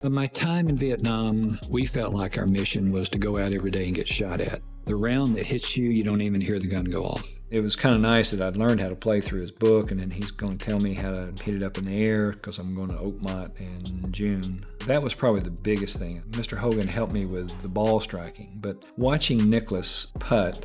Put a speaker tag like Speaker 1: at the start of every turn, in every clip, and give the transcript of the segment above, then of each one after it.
Speaker 1: But my time in Vietnam, we felt like our mission was to go out every day and get shot at. The round that hits you, you don't even hear the gun go off. It was kind of nice that I'd learned how to play through his book, and then he's going to tell me how to hit it up in the air because I'm going to Oakmont in June. That was probably the biggest thing. Mr. Hogan helped me with the ball striking, but watching Nicholas putt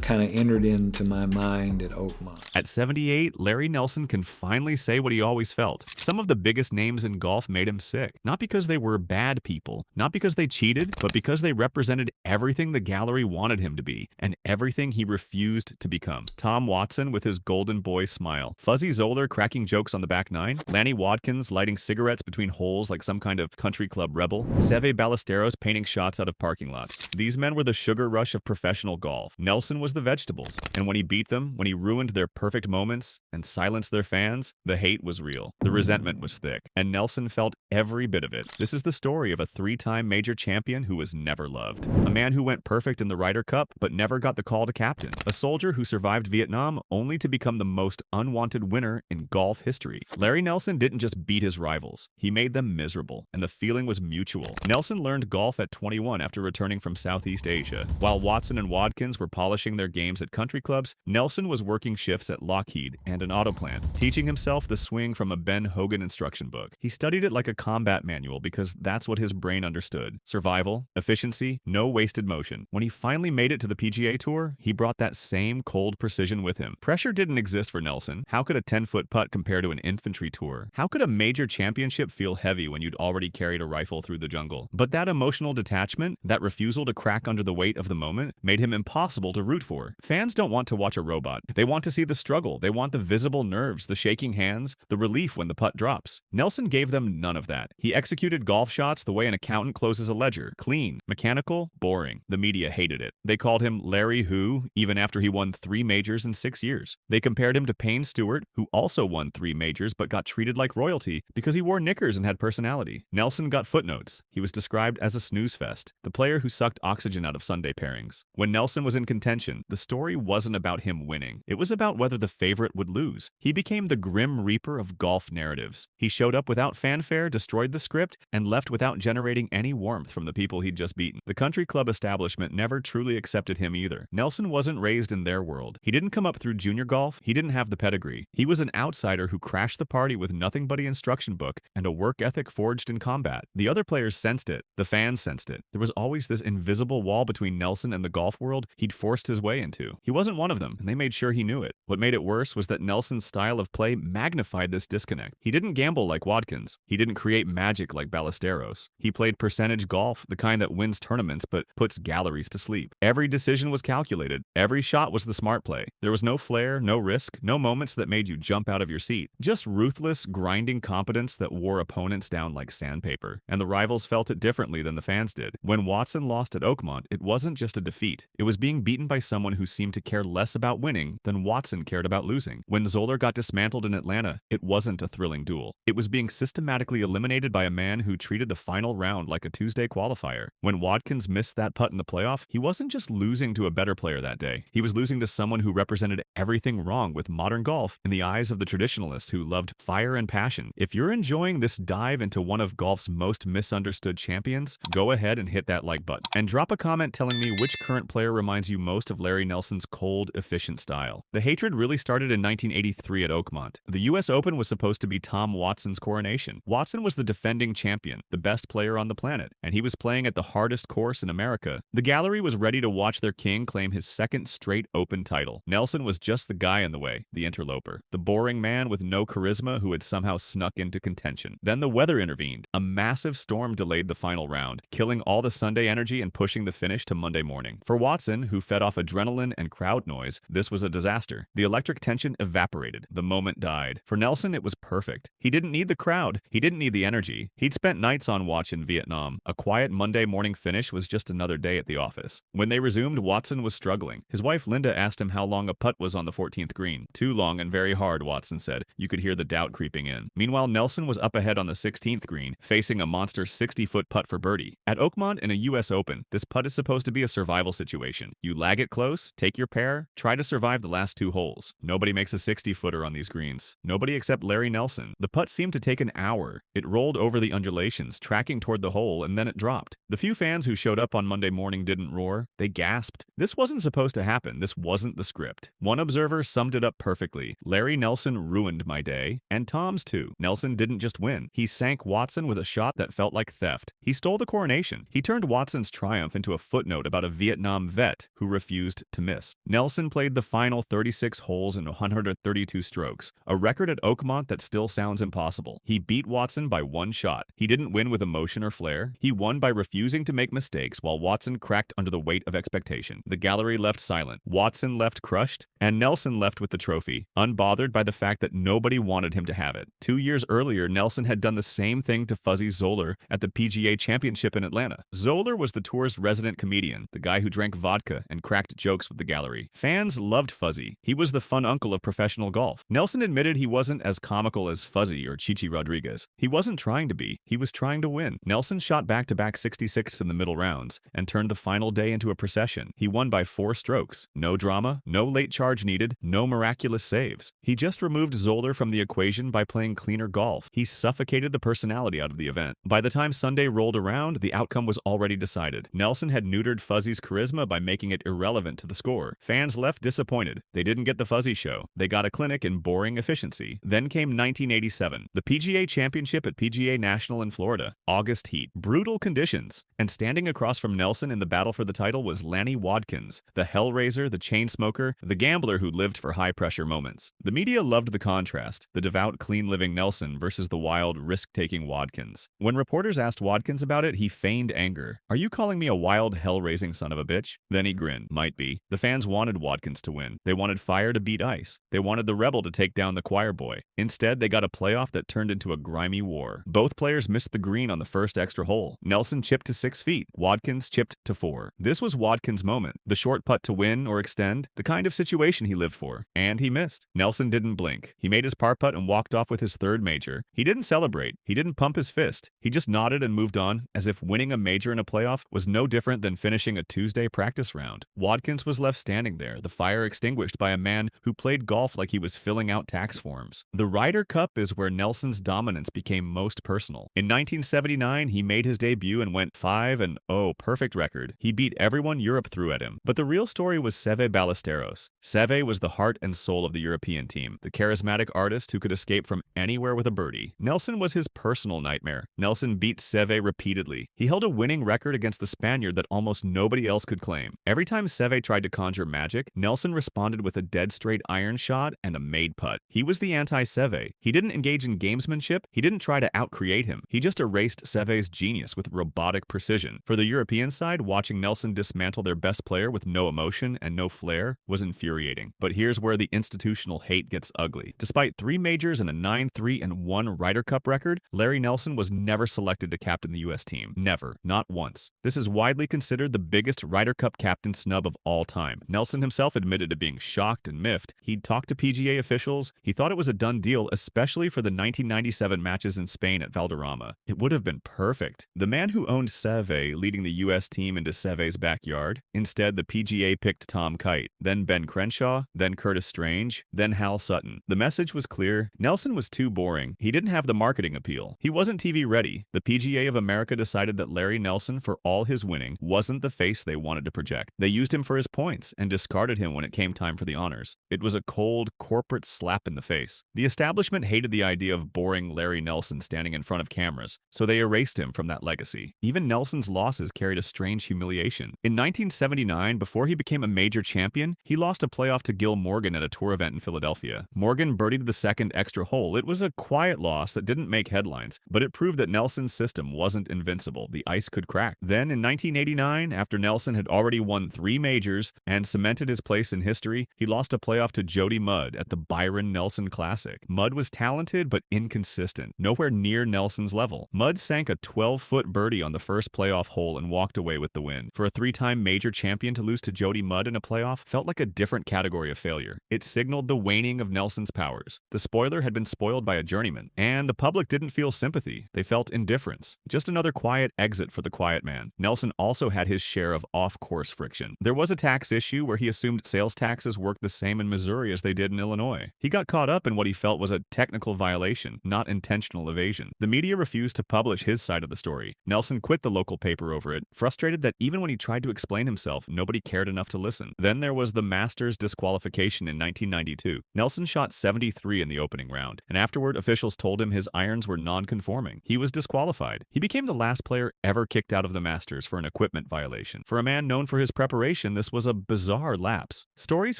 Speaker 1: kind of entered into my mind at Oakmont.
Speaker 2: At 78, Larry Nelson can finally say what he always felt. Some of the biggest names in golf made him sick. Not because they were bad people, not because they cheated, but because they represented everything the gallery wanted him to be, and everything he refused to become. Tom Watson with his golden boy smile, Fuzzy Zoeller cracking jokes on the back nine, Lanny Wadkins lighting cigarettes between holes like some kind of country club rebel, Seve Ballesteros painting shots out of parking lots. These men were the sugar rush of professional golf. Nelson was the vegetables, and when he beat them, when he ruined their perfect moments and silenced their fans, the hate was real, the resentment was thick, and Nelson felt every bit of it. This is the story of a three-time major champion who was never loved, a man who went perfect in the Ryder Cup but never got the call to captain, a soldier who survived Vietnam only to become the most unwanted winner in golf history. Larry Nelson didn't just beat his rivals, he made them miserable, and the feeling was mutual. Nelson learned golf at 21 after returning from Southeast Asia. While Watson and Wadkins were polishing their games at country clubs, Nelson was working shifts at Lockheed and an auto plant, teaching himself the swing from a Ben Hogan instruction book. He studied it like a combat manual because that's what his brain understood. Survival, efficiency, no wasted motion. When he finally made it to the PGA Tour, he brought that same cold precision with him. Pressure didn't exist for Nelson. How could a 10-foot putt compare to an infantry tour? How could a major championship feel heavy when you'd already carried a rifle through the jungle? But that emotional detachment, that refusal to crack under the weight of the moment, made him impossible to root for. Fans don't want to watch a robot. They want to see the struggle. They want the visible nerves, the shaking hands, the relief when the putt drops. Nelson gave them none of that. He executed golf shots the way an accountant closes a ledger. Clean, mechanical, boring. The media hated it. They called him Larry Who, even after he won 3 majors in 6 years. They compared him to Payne Stewart, who also won 3 majors but got treated like royalty because he wore knickers and had personality. Nelson got footnotes. He was described as a snooze fest, the player who sucked oxygen out of Sunday pairings. When Nelson was in contention, the story wasn't about him winning. It was about whether the favorite would lose. He became the grim reaper of golf narratives. He showed up without fanfare, destroyed the script, and left without generating any warmth from the people he'd just beaten. The country club establishment never truly accepted him either. Nelson wasn't raised in their world. He didn't come up through junior golf. He didn't have the pedigree. He was an outsider who crashed the party with nothing but an instruction book and a work ethic forged in combat. The other players sensed it. The fans sensed it. There was always this invisible wall between Nelson and the golf world he'd forced his way into. He wasn't one of them, and they made sure he knew it. What made it worse was that Nelson's style of play magnified this disconnect. He didn't gamble like Wadkins. He didn't create magic like Ballesteros. He played percentage golf, the kind that wins tournaments but puts galleries to sleep. Every decision was calculated. Every shot was the smart play. There was no flair, no risk, no moments that made you jump out of your seat. Just ruthless, grinding competence that wore opponents down like sandpaper. And the rivals felt it differently than the fans did. When Watson lost at Oakmont, it wasn't just a defeat. It was being beaten by someone who seemed to care less about winning than Watson cared about losing. When Zoeller got dismantled in Atlanta, it wasn't a thrilling duel. It was being systematically eliminated by a man who treated the final round like a Tuesday qualifier. When Wadkins missed that putt in the playoff, he wasn't just losing to a better player that day. He was losing to someone who represented everything wrong with modern golf in the eyes of the traditionalists who loved fire and passion. If you're enjoying this dive into one of golf's most misunderstood champions, go ahead and hit that like button. And drop a comment telling me which current player reminds you most of Larry Nelson's cold, efficient style. The hatred really started in 1983 at Oakmont. The US Open was supposed to be Tom Watson's coronation. Watson was the defending champion, the best player on the planet, and he was playing at the hardest course in America. The gallery was ready to watch their king claim his second straight Open title. Nelson was just the guy in the way, the interloper, the boring man with no charisma who had somehow snuck into contention. Then the weather intervened. A massive storm delayed the final round, killing all the Sunday energy and pushing the finish to Monday morning. For Watson, who fed off adrenaline and crowd noise, this was a disaster. The electric tension evaporated. The moment died. For Nelson, it was perfect. He didn't need the crowd. He didn't need the energy. He'd spent nights on watch in Vietnam. A quiet Monday morning finish was just another day at the office. When they resumed, Watson was struggling. His wife Linda asked him how long a putt was on the 14th green. Too long and very hard, Watson said. You could hear the doubt creeping in. Meanwhile, Nelson was up ahead on the 16th green, facing a monster 60-foot putt for birdie. At Oakmont in a US Open, this putt is supposed to be a survival situation. You lag it close close, take your pair, try to survive the last 2 holes. Nobody makes a 60-footer on these greens. Nobody except Larry Nelson. The putt seemed to take an hour. It rolled over the undulations, tracking toward the hole, and then it dropped. The few fans who showed up on Monday morning didn't roar. They gasped. This wasn't supposed to happen. This wasn't the script. One observer summed it up perfectly. Larry Nelson ruined my day, and Tom's too. Nelson didn't just win. He sank Watson with a shot that felt like theft. He stole the coronation. He turned Watson's triumph into a footnote about a Vietnam vet who refused to miss. Nelson played the final 36 holes in 132 strokes, a record at Oakmont that still sounds impossible. He beat Watson by 1 shot. He didn't win with emotion or flair. He won by refusing to make mistakes while Watson cracked under the weight of expectation. The gallery left silent. Watson left crushed, and Nelson left with the trophy, unbothered by the fact that nobody wanted him to have it. 2 years earlier, Nelson had done the same thing to Fuzzy Zoeller at the PGA Championship in Atlanta. Zoeller was the tour's resident comedian, the guy who drank vodka and cracked jokes with the gallery. Fans loved Fuzzy. He was the fun uncle of professional golf. Nelson admitted he wasn't as comical as Fuzzy or Chichi Rodriguez. He wasn't trying to be. He was trying to win. Nelson shot back-to-back 66 in the middle rounds and turned the final day into a procession. He won by 4 strokes. No drama, no late charge needed, no miraculous saves. He just removed Zoeller from the equation by playing cleaner golf. He suffocated the personality out of the event. By the time Sunday rolled around, the outcome was already decided. Nelson had neutered Fuzzy's charisma by making it irrelevant to the score. Fans left disappointed. They didn't get the Fuzzy show. They got a clinic in boring efficiency. Then came 1987, the PGA Championship at PGA National in Florida. August heat. Brutal conditions. And standing across from Nelson in the battle for the title was Lanny Wadkins, the hellraiser, the chain smoker, the gambler who lived for high-pressure moments. The media loved the contrast, the devout, clean-living Nelson versus the wild, risk-taking Wadkins. When reporters asked Wadkins about it, he feigned anger. "Are you calling me a wild, hell-raising son of a bitch?" Then he grinned. Might be. The fans wanted Wadkins to win. They wanted fire to beat ice. They wanted the rebel to take down the choir boy. Instead, they got a playoff that turned into a grimy war. Both players missed the green on the first extra hole. Nelson chipped to 6 feet. Wadkins chipped to 4. This was Wadkins' moment. The short putt to win or extend, the kind of situation he lived for. And he missed. Nelson didn't blink. He made his par putt and walked off with his 3rd major. He didn't celebrate. He didn't pump his fist. He just nodded and moved on, as if winning a major in a playoff was no different than finishing a Tuesday practice round. Wadkins was left standing there, the fire extinguished by a man who played golf like he was filling out tax forms. The Ryder Cup is where Nelson's dominance became most personal. In 1979, he made his debut and went 5-0, perfect record. He beat everyone Europe threw at him. But the real story was Seve Ballesteros. Seve was the heart and soul of the European team, the charismatic artist who could escape from anywhere with a birdie. Nelson was his personal nightmare. Nelson beat Seve repeatedly. He held a winning record against the Spaniard that almost nobody else could claim. Every time Seve tried to conjure magic, Nelson responded with a dead-straight iron shot and a made putt. He was the anti-Seve. He didn't engage in gamesmanship. He didn't try to out-create him. He just erased Seve's genius with robotic precision. For the European side, watching Nelson dismantle their best player with no emotion and no flair was infuriating. But here's where the institutional hate gets ugly. Despite 3 majors and a 9-3-1 Ryder Cup record, Larry Nelson was never selected to captain the U.S. team. Never. Not once. This is widely considered the biggest Ryder Cup captain snub of all time. Nelson himself admitted to being shocked and miffed. He'd talked to PGA officials. He thought it was a done deal, especially for the 1997 matches in Spain at Valderrama. It would have been perfect. The man who owned Seve leading the U.S. team into Seve's backyard. Instead, the PGA picked Tom Kite, then Ben Crenshaw, then Curtis Strange, then Hal Sutton. The message was clear. Nelson was too boring. He didn't have the marketing appeal. He wasn't TV ready. The PGA of America decided that Larry Nelson, for all his winning, wasn't the face they wanted to project. They used him for his points and discarded him when it came time for the honors. It was a cold, corporate slap in the face. The establishment hated the idea of boring Larry Nelson standing in front of cameras, so they erased him from that legacy. Even Nelson's losses carried a strange humiliation. In 1979, before he became a major champion, he lost a playoff to Gil Morgan at a tour event in Philadelphia. Morgan birdied the 2nd extra hole. It was a quiet loss that didn't make headlines, but it proved that Nelson's system wasn't invincible. The ice could crack. Then in 1989, after Nelson had already won 3 majors and cemented his place in history, he lost a playoff to Jody Mudd at the Byron Nelson Classic. Mudd was talented but inconsistent, nowhere near Nelson's level. Mudd sank a 12-foot birdie on the first playoff hole and walked away with the win. For a 3-time major champion to lose to Jody Mudd in a playoff felt like a different category of failure. It signaled the waning of Nelson's powers. The spoiler had been spoiled by a journeyman, and the public didn't feel sympathy. They felt indifference. Just another quiet exit for the quiet man. Nelson also had his share of off-course friction. There wasn't was a tax issue where he assumed sales taxes worked the same in Missouri as they did in Illinois. He got caught up in what he felt was a technical violation, not intentional evasion. The media refused to publish his side of the story. Nelson quit the local paper over it, frustrated that even when he tried to explain himself, nobody cared enough to listen. Then there was the Masters disqualification in 1992. Nelson shot 73 in the opening round, and afterward officials told him his irons were non-conforming. He was disqualified. He became the last player ever kicked out of the Masters for an equipment violation. For a man known for his preparation, this was a bizarre lapse. Stories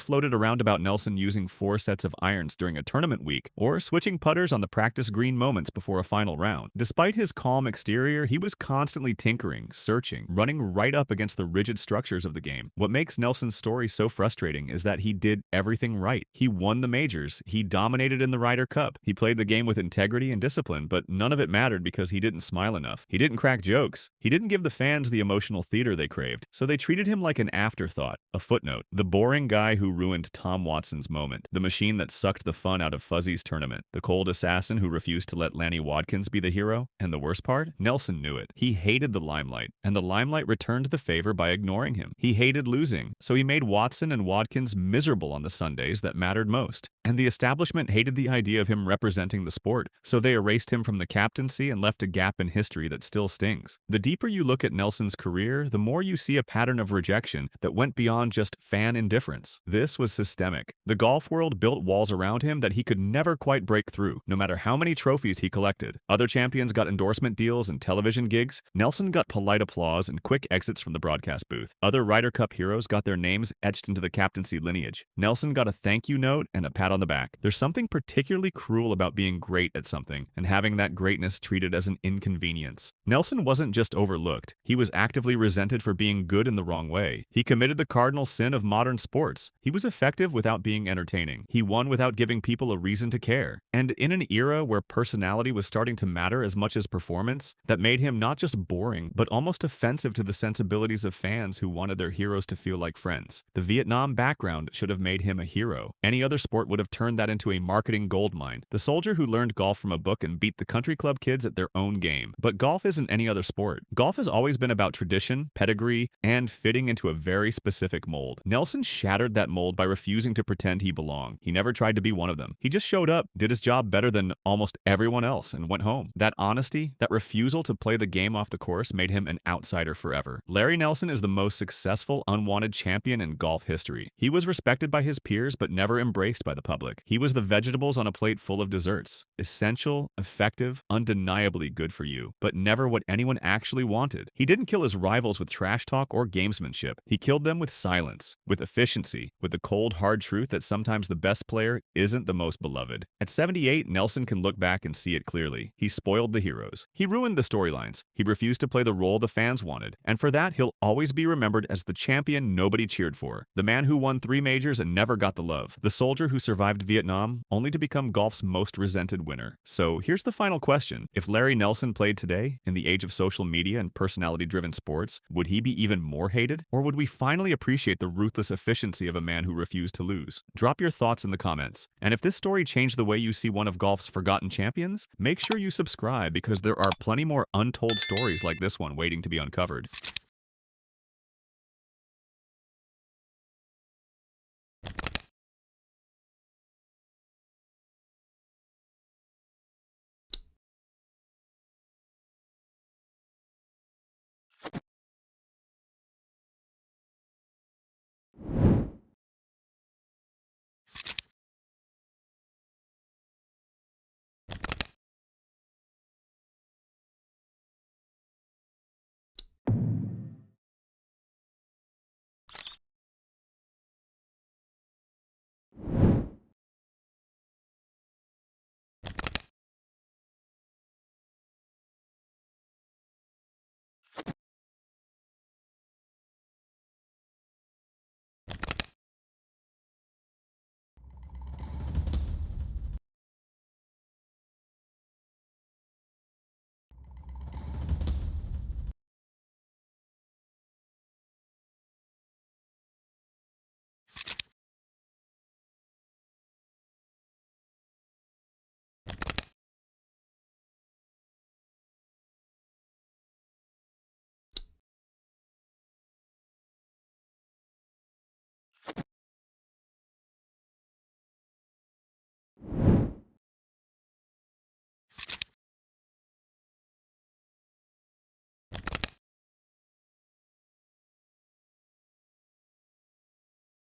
Speaker 2: floated around about Nelson using 4 sets of irons during a tournament week, or switching putters on the practice green moments before a final round. Despite his calm exterior, he was constantly tinkering, searching, running right up against the rigid structures of the game. What makes Nelson's story so frustrating is that he did everything right. He won the majors, he dominated in the Ryder Cup, he played the game with integrity and discipline, but none of it mattered because he didn't smile enough. He didn't crack jokes. He didn't give the fans the emotional theater they craved, so they treated him like an afterthought, a footnote, the boring guy who ruined Tom Watson's moment, the machine that sucked the fun out of Fuzzy's tournament, the cold assassin who refused to let Lanny Wadkins be the hero. And the worst part? Nelson knew it. He hated the limelight, and the limelight returned the favor by ignoring him. He hated losing, so he made Watson and Wadkins miserable on the Sundays that mattered most. And the establishment hated the idea of him representing the sport, so they erased him from the captaincy and left a gap in history that still stings. The deeper you look at Nelson's career, the more you see a pattern of rejection that went beyond just fan indifference. This was systemic. The golf world built walls around him that he could never quite break through, no matter how many trophies he collected. Other champions got endorsement deals and television gigs. Nelson got polite applause and quick exits from the broadcast booth. Other Ryder Cup heroes got their names etched into the captaincy lineage. Nelson got a thank you note and a pat on the back. There's something particularly cruel about being great at something and having that greatness treated as an inconvenience. Nelson wasn't just overlooked. He was actively resented for being good in the wrong way. He committed the cardinal sin of modern sports. He was effective without being entertaining. He won without giving people a reason to care. And in an era where personality was starting to matter as much as performance, that made him not just boring, but almost offensive to the sensibilities of fans who wanted their heroes to feel like friends. The Vietnam background should have made him a hero. Any other sport would have turned that into a marketing goldmine. The soldier who learned golf from a book and beat the country club kids at their own game. But golf isn't any other sport. Golf has always been about tradition, pedigree, and fitting into a very specific mold. Nelson shattered that mold by refusing to pretend he belonged. He never tried to be one of them. He just showed up, did his job better than almost everyone else, and went home. That honesty, that refusal to play the game off the course made him an outsider forever. Larry Nelson is the most successful unwanted champion in golf history. He was respected by his peers but never embraced by the public. He was the vegetables on a plate full of desserts. Essential, effective, undeniably good for you, but never what anyone actually wanted. He didn't kill his rivals with trash talk or gamesmanship. He killed them with silence, with efficiency, with the cold, hard truth that sometimes the best player isn't the most beloved. At 78, Nelson can look back and see it clearly. He spoiled the heroes. He ruined the storylines. He refused to play the role the fans wanted. And for that, he'll always be remembered as the champion nobody cheered for. The man who won 3 majors and never got the love. The soldier who survived Vietnam only to become golf's most resented winner. So here's the final question. If Larry Nelson played today, in the age of social media and personality-driven sports, would he be even more hated? Or would we finally appreciate the ruthless efficiency of a man who refused to lose? Drop your thoughts in the comments. And if this story changed the way you see one of golf's forgotten champions, make sure you subscribe because there are plenty more untold stories like this one waiting to be uncovered.